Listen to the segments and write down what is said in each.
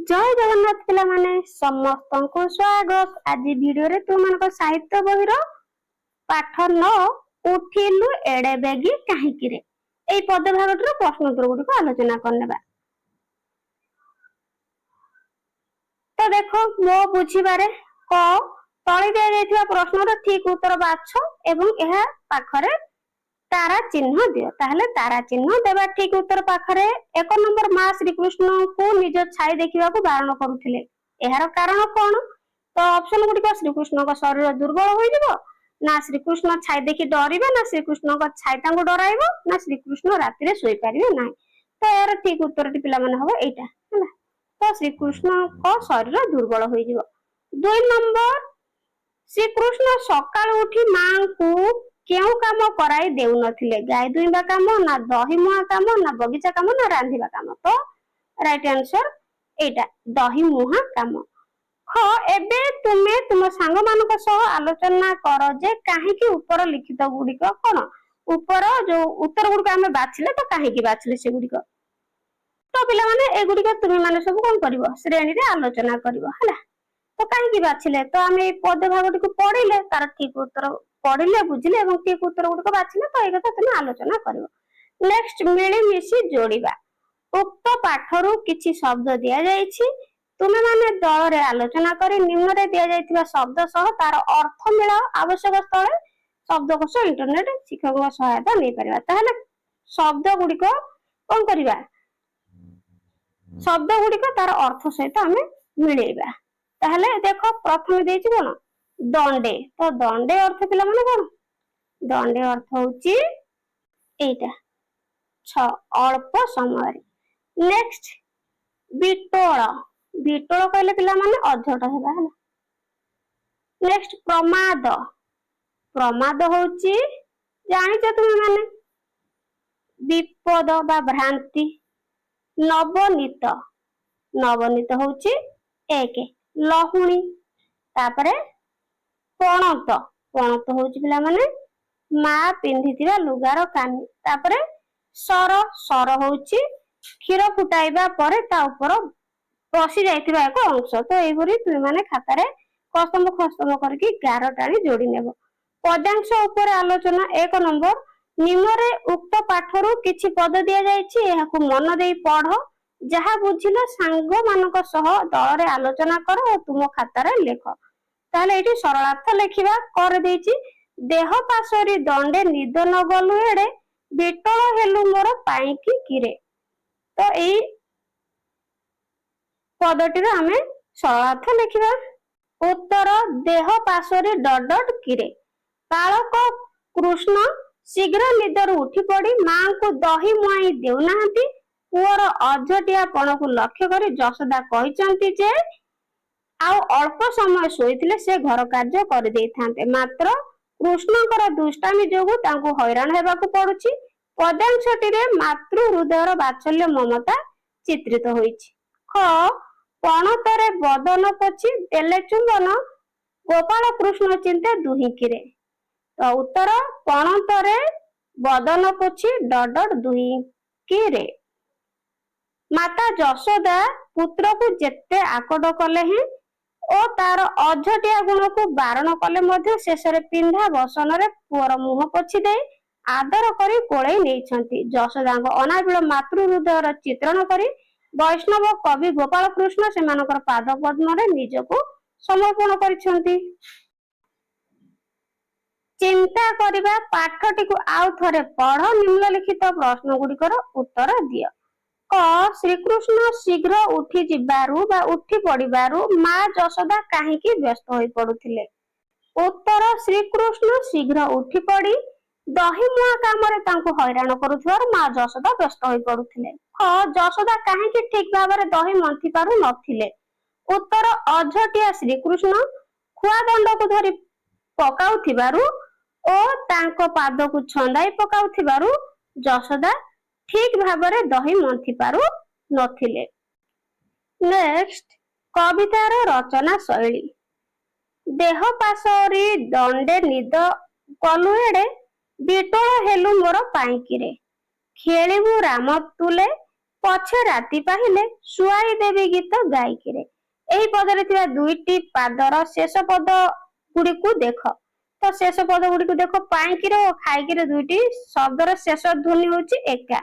जय जगन्नाथ पिला माने समस्त को स्वागत। आज वीडियो रे तुम मान साहित्य बहिर पाठ न उठिलु एड़े बेगी काहीकि रे एई पद भागटर प्रश्न उत्तर गुडी को आलोचना करनेबा। तो देखो मो बुझिबारे क तळी दे जायथिबा प्रश्नर ठीक उत्तर बाछ एवं एहा पाखरे तारा चिन्ह दियो। ताहले तारा चिन्ह देबा ठीक उत्तर पाखरे 1 नंबर मां श्री कृष्ण को निज छाई देखिबा को बारण करूथिले। एहार कारण कोन? तो ऑप्शन गुडी को श्री कृष्ण को शरीर दुर्बल होई जिवो ना श्री कृष्ण छाई देखि डरिबे ना श्री कृष्ण को छाई तांको डराइबो ना श्री कृष्ण राति रे सोई पारिबे नाही। तो यार ठीक उत्तर टी पिला माने हबो एटा हैला। तो श्री कृष्ण को शरीर दुर्बल होई जिवो। 2 नंबर श्री कृष्ण सकाळ उठी मां को केउ काम कराई देउ नथिले? गाय दुइबा काम ना दही मुआ काम ना बगीचा काम ना रांधिबा काम? तो राइट आंसर एटा दही मुहा काम। ख एबे तुमे तुम सांग मानक सह आलोचना कर जे काहे कि ऊपर लिखित गुडी को कोन ऊपर जो उत्तर गुडी को हमें बाछले तो काहे कि बाछले से गुडी को। तो पिला माने ए गुडी को तुमे माने सब कोन करिवो श्रेणी रे आलोचना करिवो हैला। तो काहे कि बाछले तो हमें ए पद भागटी को पढिले तार ठीक उत्तर पढिले बुझिले एवं ठीक उत्तर गुडी को बाछले तो ए कथा तुमे आलोचना करिवो। नेक्स्ट मिली मिसी जोड़ीबा। उक्त पाठरू किछि शब्द दिया जायछि तुमे माने दल रे आलोचना करी निम्न रे दिया जायतिबा शब्द सह तार अर्थ मिलाओ। आवश्यक स्थले शब्दकोश इंटरनेट शिक्षक सहायता नै परिबा। ताहले शब्द गुडी को कोन करिबा शब्द गुडी को तार अर्थ सहित हमें मिलेबा। ताहले देखो प्रथम देछि कोन दंडे। तो दंडे अर्थ पिला माने कोन दंडे अर्थ होछि एटा छ अल्प समय। नेक्स्ट बिटोळ बिटोळ कहले पिला माने अझट हेबा हला। नेक्स्ट प्रमाद प्रमाद होछि जानिଛ तुम माने विपद बा भ्रांति। नवनीत नवनीत होछि एक लहुणी। तापरे पणत पणत होछि पिला माने मा पिंधितिबा लुगार कानी। तापरे सर सर होछि क्षीर फुटाइबा परे ता ऊपर पसी जाइतिबा एक अंश। तो एभरी तुम माने खाता रे कस्तम खस्तम करके गार टाणी जोड़ी नेबो। पदांश ऊपर आलोचना 1 नंबर निम्न रे उक्त पाठरू किछि पद दिया जायछि एहाकु मन देई पढ जहा बुझिलो सांग मानक सह दल रे आलोचना कर और तुम खाता रे लेख। ताले एठी सरलार्थ लेखिबा कर देछि देह पासरी दंडे निद न गलु एडे बिटोळ हेलु मोर पाई की किरे। तो एई पदटी रे हमें सरलार्थ लेखिबा। उत्तर देह पासरी डडड किरे। बालक कृष्ण शीघ्र निदर उठी पड़ी मां को दही मुआई देउ नाहंती। पुअर अझटियापण को लक्ष्य करी जशोदा कहिचंती जे आउ अल्प समय सोईथिले से घर कार्य कर देइथांते मात्र कृष्णकर दुष्टामी जोगु तांको हैरान हेबाकु पडुछि। पदांशटी रे मातृ हृदयर वात्सल्य ममता चित्रित होईछि। ख पणतरे बदन पछि देले चुंबन गोपाल कृष्ण चिंते दुहिकिरे। तो उत्तर पणतरे बदन पछि डडड दुहिकिरे। माता जशोदा पुत्र को जेते आकट कले हैं ओ तार अझटिया गुण को बारण कले मध्य शेषरे पिंधा बसन रे पुअर मुह पोछि दे आदर करी कोळै नेइछंती। जशोदांग अनाबिल मातृ हृदयर चित्रण करी वैष्णव कवि गोपाल कृष्ण सेमानकर पाद पद्म रे निजको समर्पण करिछंती। चिंता करिबा पाठटी को आउ थरे पढ़ निम्नलिखित प्रश्न गुडिकर उत्तर दियो। क श्रीकृष्ण शीघ्र उठी जिबारु बा उठी पड़िबारु मां जशोदा काहेकि व्यस्त होई पडुथिले? उत्तर श्रीकृष्ण शीघ्र उठी पड़ी दही मुआ काम रे तांको हैरान करूथवार मां जशोदा व्यस्त होई पडुथिले। ख जशोदा काहेकि ठीक भाबरे दही मंथि पारु नथिले? उत्तर अझटिया श्रीकृष्ण खुआ दंड को धरी पकाउथिबारु ओ तांको पाद को छंदाई पकाउथिबारु जशोदा ठीक भाबरे दही मंथि पारु नथिले। नेक्स्ट कवितार रचना शैली। देह पासरी दंडे निद कलु एडे बिटोळ हेलु मोर पाई किरे। खेलिबु राम तुले ପଛେ ରାତି ପାହିଲେ ଶୁଆଇ ଦେବି ଗୀତ ଗାଇକିରେ। ଏହି ପଦରେ ଥିବା ଦୁଇଟି ପାଦର ଶେଷ ପଦ ଗୁଡିକୁ ଦେଖ। ତ ଶେଷ ପଦ ଗୁଡିକୁ ଦେଖ, ପାଇଁକିରେ ଓ ଖାଇକିରେ ଦୁଇଟି ଶବ୍ଦର ଶେଷ ଧ୍ୱନି ହଉଛି ଏକା।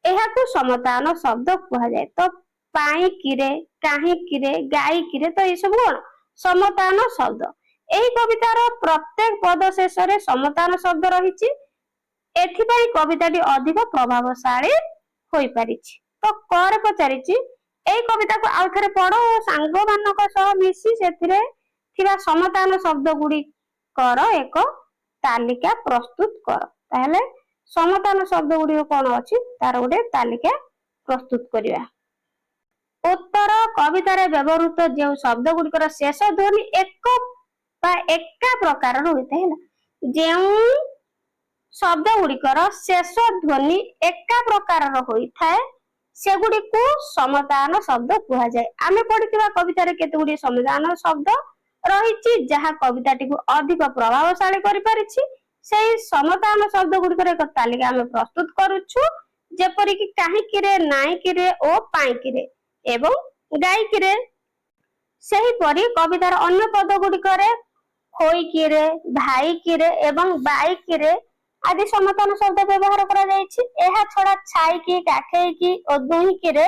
ଏହାକୁ ସମତାୟନ ଶବ୍ଦ କୁହାଯାଏ। ତ ପାଇଁକିରେ, କାହିଁକିରେ, ଗାଇକିରେ, ତ ଏଇ ସବୁ କଣ ସମତାୟନ ଶବ୍ଦ। ଏହି କବିତାର ପ୍ରତ୍ୟେକ ପଦ ଶେଷରେ ସମତାୟନ ଶବ୍ଦ ରହିଛି। ଏଥିପାଇଁ କବିତାଟି ଅଧିକ ପ୍ରଭାବଶାଳୀ ହୋଇପାରିଛି। ତ କରେ ପଚାରିଛି, ଏଇ କବିତାକୁ ଆଉ ଥରେ ପଢ ଓ ସାଙ୍ଗ ମାନଙ୍କ ସହ ମିଶି ସେଥିରେ ଥିବା ସମତାୟନ ଶବ୍ଦ ଗୁଡିକର ଏକ ତାଲିକା ପ୍ରସ୍ତୁତ କର। ତାହେଲେ ସମତାୟନ ଶବ୍ଦ ଗୁଡିକ କଣ ଅଛି ତାର ଗୋଟେ ତାଲିକା ପ୍ରସ୍ତୁତ କରିବା। ଉତ୍ତର, କବିତାରେ ବ୍ୟବହୃତ ଯେଉଁ ଶବ୍ଦ ଗୁଡିକର ଶେଷ ଧ୍ୱନି ଏକ ବା ଏକା ପ୍ରକାରର ହୋଇଥାଏ ହେଲା, ଯେଉଁ ଶବ୍ଦ ଗୁଡିକର ଶେଷ ଧ୍ୱନି ଏକା ପ୍ରକାରର ହୋଇଥାଏ ସେଗୁଡିକୁ ସମତାୟନ ଶବ୍ଦ କୁହାଯାଏ। ଆମେ ପଢିଥିବା କବିତାରେ କେତେ ଗୁଡିଏ ସମତାୟନ ଶବ୍ଦ ରହିଛି ଯାହା କବିତାଟିକୁ ଅଧିକ ପ୍ରଭାବଶାଳୀ କରିପାରିଛି। ସେଇ ସମତାୟନ ଶବ୍ଦ ଗୁଡିକର ଏକ ତାଲିକା ଆମେ ପ୍ରସ୍ତୁତ କରୁଛୁ, ଯେପରିକି କାହିଁକିରେ, ନାଇଁକିରେ ଓ ପାଇଁକିରେ ଏବଂ ଗାଇକିରେ। ସେହିପରି କବିତାର ଅନ୍ୟ ପଦ ଗୁଡିକରେ ହୋଇକିରେ, ଭାଇକିରେ ଏବଂ ବାଇକିରେ ଆଦି ସମତାୟନ ଶବ୍ଦ ବ୍ୟବହାର କରାଯାଇଛି। ଏହା ଛଡା ଛାଇକି, କାଖେଇକି ଓ ଦୁହିଁକିରେ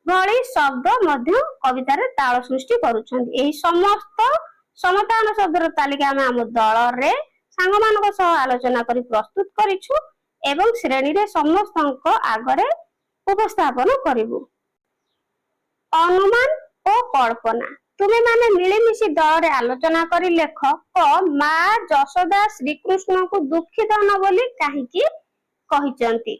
ଭଳି ଶବ୍ଦ ମଧ୍ୟ କବିତାରେ ତାଳ ସୃଷ୍ଟି କରୁଛନ୍ତି। ଏହି ସମସ୍ତ ସମତାୟନ ଶବ୍ଦର ତାଲିକା ଆମେ ଆମ ଦଳରେ ସାଙ୍ଗମାନଙ୍କ ସହ ଆଲୋଚନା କରି ପ୍ରସ୍ତୁତ କରିଛୁ ଏବଂ ଶ୍ରେଣୀରେ ସମସ୍ତଙ୍କ ଆଗରେ ଉପସ୍ଥାପନ କରିବୁ। ଅନୁମାନ ଓ କଳ୍ପନା। ତୁମେମାନେ ମିଳିମିଶି ଦଳରେ ଆଲୋଚନା କରି ଲେଖ, ମା ଯଶୋଦା ଶ୍ରୀକୃଷ୍ଣଙ୍କୁ ଦୁଃଖୀ ଧନ ବୋଲି କାହିଁକି କହିଛନ୍ତି?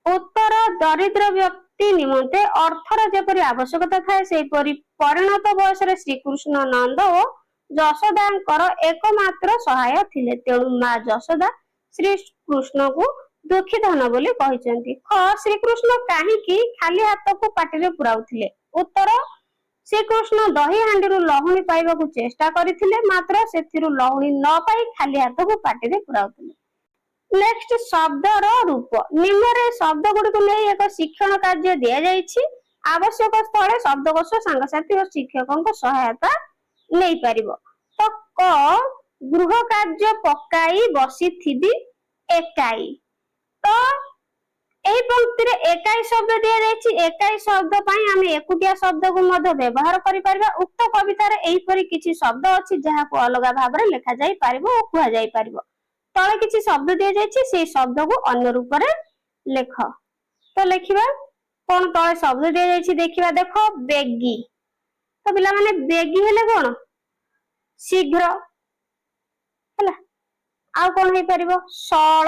ଉତ୍ତର, ଦରିଦ୍ର ବ୍ୟକ୍ତି ନିମନ୍ତେ ଅର୍ଥର ଯେପରି ଆବଶ୍ୟକତା ଥାଏ ସେହିପରି ପରିଣତ ବୟସରେ ଶ୍ରୀକୃଷ୍ଣ ନନ୍ଦ ଓ ଯଶୋଦାଙ୍କର એકમાત્ર ସହାୟ ଥିଲେ। ତେଣୁ ମା ଯଶୋଦା ଶ୍ରୀକୃଷ୍ଣଙ୍କୁ ଦୁଃଖୀ ଧନ ବୋଲି କହିଛନ୍ତି। ଶ୍ରୀକୃଷ୍ଣ କାହିଁକି ଖାଲି ହାତକୁ ପାଟିରେ ପୁରାଉଥିଲେ? ଉତ୍ତର, ଶ୍ରୀକୃଷ୍ଣ ଦହି ହାଣ୍ଡିରୁ ଲହୁଣୀ ପାଇବାକୁ ଚେଷ୍ଟା କରିଥିଲେ, ମାତ୍ର ସେଥିରୁ ଲହୁଣୀ ନ ପାଇ ଖାଲି ହାତକୁ ପାଟିରେ ପୁରାଉଥିଲେ। ନେକ୍ସଟ, ଶବ୍ଦର ରୂପ। ନିମ୍ନରେ ଶବ୍ଦ ଗୁଡିକୁ ନେଇ ଏକ ଶିକ୍ଷଣ କାର୍ଯ୍ୟ ଦିଆଯାଇଛି। ଆବଶ୍ୟକ ସ୍ଥଳେ ଶବ୍ଦକୋଷ ସାଙ୍ଗସାଥୀ ଓ ଶିକ୍ଷକଙ୍କ ସହାୟତା ନେଇପାରିବ। ତ ଗୃହ କାର୍ଯ୍ୟ ପକାଇ ବସିଥିବି ଏକାଇ। ତ ଏହି ପଂକ୍ତିରେ ଏକାଇ ଶବ୍ଦ ଦିଆଯାଇଛି। ଏକାଇ ଶବ୍ଦ ପାଇଁ ଆମେ ଏକୁଟିଆ ଶବ୍ଦକୁ ମଧ୍ୟ ବ୍ୟବହାର କରିପାରିବା। ଉକ୍ତ କବିତାରେ ଏହିପରି କିଛି ଶବ୍ଦ ଅଛି ଯାହାକୁ ଅଲଗା ଭାବରେ ଲେଖାଯାଇ ପାରିବ ଓ କୁହାଯାଇ ପାରିବ। ତଳେ କିଛି ଶବ୍ଦ ଦିଆଯାଇଛି, ସେଇ ଶବ୍ଦକୁ ଅନ୍ୟ ରୂପରେ ଲେଖ। ତ ଲେଖିବା, କଣ ତଳେ ଶବ୍ଦ ଦିଆଯାଇଛି ଦେଖିବା। ଦେଖ, ବେଗୀ। ତ ପିଲାମାନେ ବେଗୀ ହେଲେ କଣ? ଶୀଘ୍ର ହେଲା। ଆଉ କଣ ହେଇପାରିବ? ସଳ,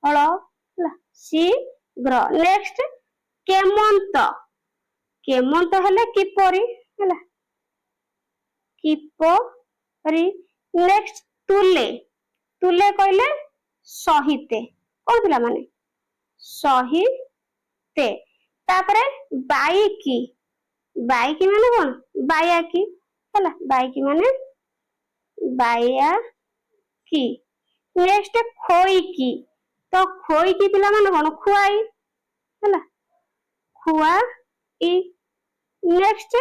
ହେଲା, ଶୀଘ୍ର। ନେକ୍ସଟ, କେମନ୍ତ। କେମନ୍ତ ହେଲେ କିପରି ହେଲା, କିପରି। ନେକ୍ସଟ, ତୁଲେ। ତୁଲେ କହିଲେ ସହିତେ। କଣ ପିଲାମାନେ? ସହିତେ। ତାପରେ ବାଇକି। ବାଇକି ମାନେ କଣ? ବାୟାକି ହେଲା, ବାଇକି ମାନେ ବାୟାକି। ନେକ୍ସଟ, ଖୋଇକି। ତ ଖୋଇକି ପିଲାମାନେ କଣ? ଖୁଆଇ ହେଲା, ଖୁଆଇ। ନେକ୍ସଟ,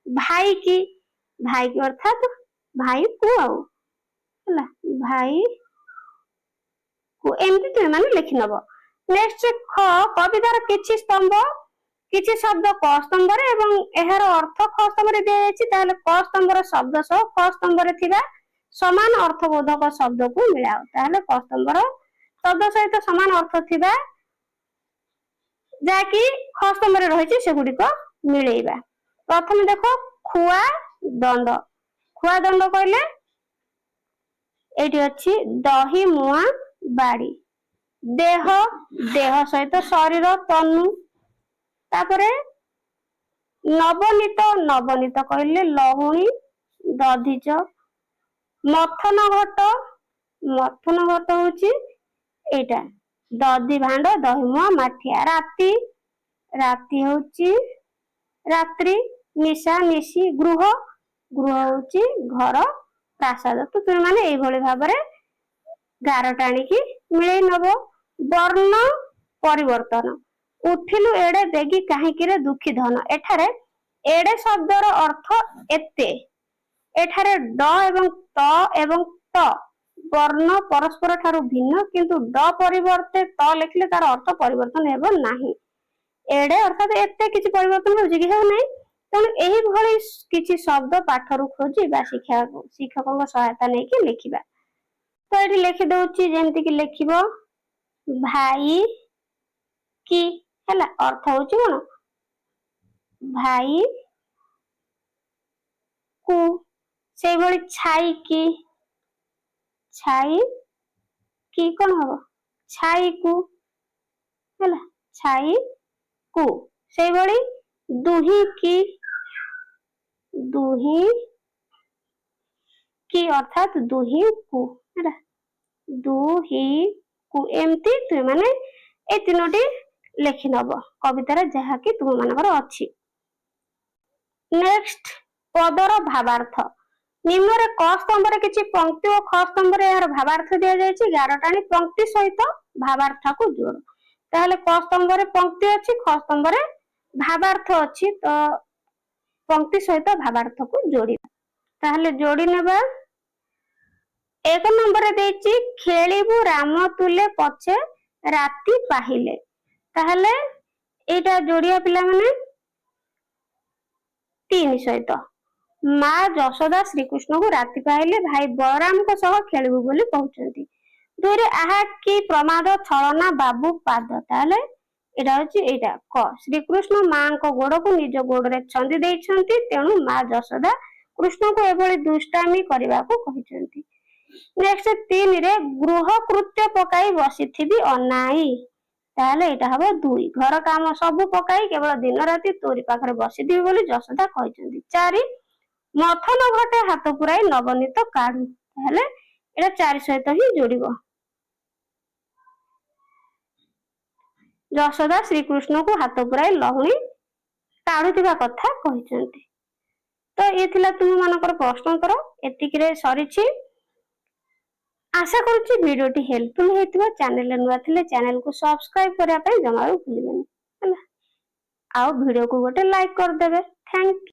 ଭାଇକି। ଭାଇକି ଅର୍ଥାତ ଭାଇ କୁ ଆଉ ହେଲା, ଭାଇ କୁ। ଏମିତି ତୁମେ ମାନେ ଲେଖି ନବ। ନେକ୍ସଟ, କବିତାର କିଛି ସ୍ତମ୍ଭ, କିଛି ଶବ୍ଦ କ ସ୍ତମ୍ଭରେ ଏବଂ ଏହାର ଅର୍ଥ ଖ ସ୍ତମ୍ଭରେ ଦିଆଯାଇଛି। ତାହେଲେ କ ସ୍ତମ୍ଭର ଶବ୍ଦ ସହ ଖ ସ୍ତମ୍ଭରେ ଥିବା ସମାନ ଅର୍ଥବୋଧକ ଶବ୍ଦକୁ ମିଳାଅ। ତାହେଲେ କ ସ୍ତମ୍ଭର ଶବ୍ଦ ସହିତ ସମାନ ଅର୍ଥ ଥିବା ଯାହାକି ଖ ସ୍ତମ୍ଭରେ ରହିଛି ସେଗୁଡିକ ମିଳେଇବା। ପ୍ରଥମେ ଦେଖ, ଖୁଆ ଦଣ୍ଡ। ଖୁଆ ଦଣ୍ଡ କହିଲେ ଏଇଠି ଅଛି ଦହି ମୁଆଁ ବାଡି। ଦେହ, ଦେହ ସହିତ ଶରୀର, ତନୁ। ତାପରେ ନବନୀତ, ନବନୀତ କହିଲେ ଲହୁଣୀ, ଦଧିଚ। ମଥନ ଘଟ, ମଥନ ଘଟ ହଉଛି ଏଇଟା ଦଧି ଭାଣ୍ଡ, ଦହିମୁଆଁ, ମାଠିଆ। ରାତି, ରାତି ହଉଛି ରାତ୍ରି। ନିଶା, ନିଶି। ଗୃହ, ଗୃହ ହଉଛି ଘର, ପ୍ରାସାଦ। ତ ତୁମେ ମାନେ ଏଇଭଳି ଭାବରେ ଗାର ଟାଣିକି ମିଳେଇ ନବ। ବର୍ଣ୍ଣ, ପରିବର୍ତ୍ତନ। ଉଠିଲୁ ଏଡେ ବେଗି କାହିଁକିରେ ଦୁଃଖୀ ଧନ। ଏଠାରେ ଏଡେ ଶବ୍ଦର ଅର୍ଥ ଏତେ। ଏଠାରେ ଡ ଏବଂ ତ ଏବଂ ଟ ବର୍ଣ୍ଣ ପରସ୍ପର ଠାରୁ ଭିନ୍ନ, କିନ୍ତୁ ଡ ପରିବର୍ତ୍ତେ ତ ଲେଖିଲେ ତାର ଅର୍ଥ ପରିବର୍ତ୍ତନ ହେବ ନାହିଁ। ଏଡେ ଅର୍ଥାତ ଏତେ କିଛି ପରିବର୍ତ୍ତନ ହେଉଛି କି ହେଉନାହିଁ। ତେଣୁ ଏହିଭଳି କିଛି ଶବ୍ଦ ପାଠରୁ ଖୋଜି ବା ଶିକ୍ଷକଙ୍କ ସହାୟତା ନେଇକି ଲେଖିବା। ତ ଏଠି ଲେଖି ଦଉଛି, ଯେମିତି କି ଲେଖିବ ଭାଇ କି, ହେଲା, ଅର୍ଥ ହଉଛି କଣ, ଭାଇ କୁ। ସେଇଭଳି ଛାଇ କି, ଛାଇ କି କଣ ହବ, ଛାଇ କୁ, ହେଲା, ଛାଇ କୁ। ସେଇଭଳି ଦୁହିଁ କି, ଦୁହିଁ କି ଅର୍ଥାତ ଦୁହିଁ କୁ, ହେଲା, ଦୁହିଁ କୁ। ଏମିତି ତୁମେ ମାନେ ଏଇ ତିନୋଟି ଲେଖି ନବ କବିତାରେ ଯାହାକି ତୁମ ମାନଙ୍କର ଅଛି। ନେକ୍ସଟ, ପଦର ଭାବାର୍ଥ। ନିମ୍ନରେ କ ସ୍ତମ୍ଭରେ କିଛି ପଂକ୍ତି ଓ ଖ ସ୍ତମ୍ଭରେ ଏହାର ଭାବାର୍ଥ ଦିଆଯାଇଛି। ଗାର ଟାଣି ପଂକ୍ତି ସହିତ ଭାବାର୍ଥକୁ ଯୋଡ଼। ତାହେଲେ କ ସ୍ତମ୍ଭରେ ପଂକ୍ତି ଅଛି, ଖ ସ୍ତମ୍ଭରେ ଭାବାର୍ଥ ଅଛି, ତ ପଂକ୍ତି ସହିତ ଭାବାର୍ଥକୁ ଯୋଡ଼ିବା। ତାହେଲେ ଯୋଡ଼ି ନେବା। 1 ନମ୍ବରରେ ଦେଇଛି ଖେଳିବୁ ରାମ ତୁଲେ ପଛେ ରାତି ପାହିଲେ। ତାହେଲେ ଏଇଟା ଯୋଡ଼ିବା ପିଲାମାନେ 3 ସହିତ। ମା ଯଶୋଦା ଶ୍ରୀକୃଷ୍ଣଙ୍କୁ ରାତି ପାହିଲେ ଭାଇ ବଳରାମଙ୍କ ସହ ଖେଳିବୁ ବୋଲି କହୁଛନ୍ତି। 2ରେ ଆହା କି ପ୍ରମାଦ ଛଳନା ବାବୁ ପାଦ। ତାହେଲେ ଏଇଟା ହଉଛି ଏଇଟା କ। ଶ୍ରୀକୃଷ୍ଣ ମାଙ୍କ ଗୋଡକୁ ନିଜ ଗୋଡରେ ଛନ୍ଦି ଦେଇଛନ୍ତି, ତେଣୁ ମା ଯଶୋଦା କୃଷ୍ଣଙ୍କୁ ଏଭଳି ଦୁଷ୍ଟାମି କରିବାକୁ କହିଛନ୍ତି। ନେକ୍ସଟ 3ରେ ଗୃହ କୃତ୍ୟ ପକାଇ ବସିଥିବି ଅନାଇ। ତାହେଲେ ଏଇଟା ହବ 2। ଘର କାମ ସବୁ ପକାଇ କେବଳ ଦିନ ରାତି ତୋରି ପାଖରେ ବସିଥିବି ବୋଲି ଯଶୋଦା କହିଛନ୍ତି। 4 ମଥନ ଘଟେ ହାତ ପୁରାଇ ନବନୀତ କାଢୁ। ତାହେଲେ ଏଇଟା 4 ସହିତ ହିଁ ଯୋଡିବ। ଯଶୋଦା ଶ୍ରୀକୃଷ୍ଣଙ୍କୁ ହାତ ପୁରାଇ ଲହୁଣୀ କାଢୁଥିବା କଥା କହିଛନ୍ତି। ତ ଇଏ ଥିଲା ତୁମ ମାନଙ୍କର ପ୍ରଶ୍ନୋତ୍ତର। ଏତିକିରେ ସରିଛି। ଆଶା କରୁଛି ଭିଡିଓଟି ହେଲ୍ପଫୁଲ ହେଇଥିବ। ଚ୍ୟାନେଲରେ ନୂଆ ଥିଲେ ଚ୍ୟାନେଲକୁ ସବସ୍କ୍ରାଇବ କରିବା ପାଇଁ ଜମାରୁ ଭୁଲିବେନି, ହେଲା। ଆଉ ଭିଡିଓକୁ ଗୋଟେ ଲାଇକ୍ କରିଦେବେ। ଥ୍ୟାଙ୍କ